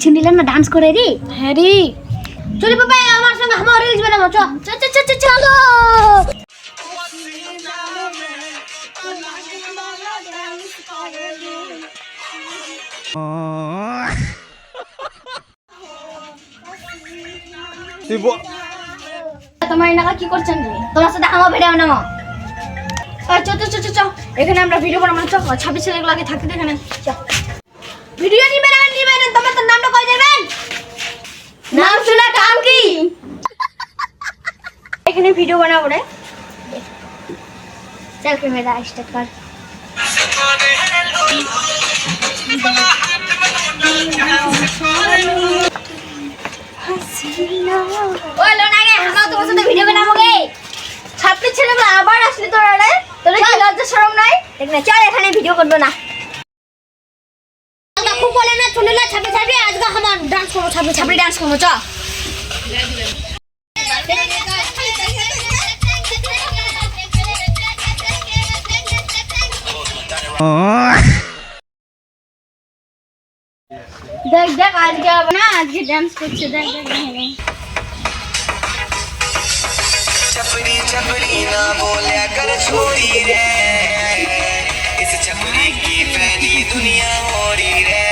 ছিনিলেন না ডান্স করে রে। হ্যাঁ রে চলো বাবা আমার সঙ্গে আমার রিলস বানাবো চলো। তোমার এলাকা কি করছেন তুমি? তোমার সাথে আমার ভিডিও বানাবো। চ এখানে আমরা ভিডিও বানাবো। চ 26 ছেলেগুলো আগে থাকতে এখানে চ। ভিডিও নিবেন তোমার তো নামটা কই দেবেন? নাম শোনা কাম কি? এখানে ভিডিও বানাবো রে। চল ক্যামেরা স্টার্ট কর। ওই লোনাগে আমরা তোমার সাথে ভিডিও বানাবো গে। 26 ছেলেগুলো আবার আসলে তোরা রে। তোরা কি লজ্জা শরম নাই? দেখ না চল এখানে ভিডিও করব না। আমরা খুব বলে না শুনলা 26 আজকে আমরা ডান্স করব 26 ডান্স করব চ। দেখ আজকে না আজকে ডান্স করছে দেখ এখানে। छपरी छपरी ना बोलिया कर छोरी रे, इस छपरी की फैली दुनिया हो रही रे।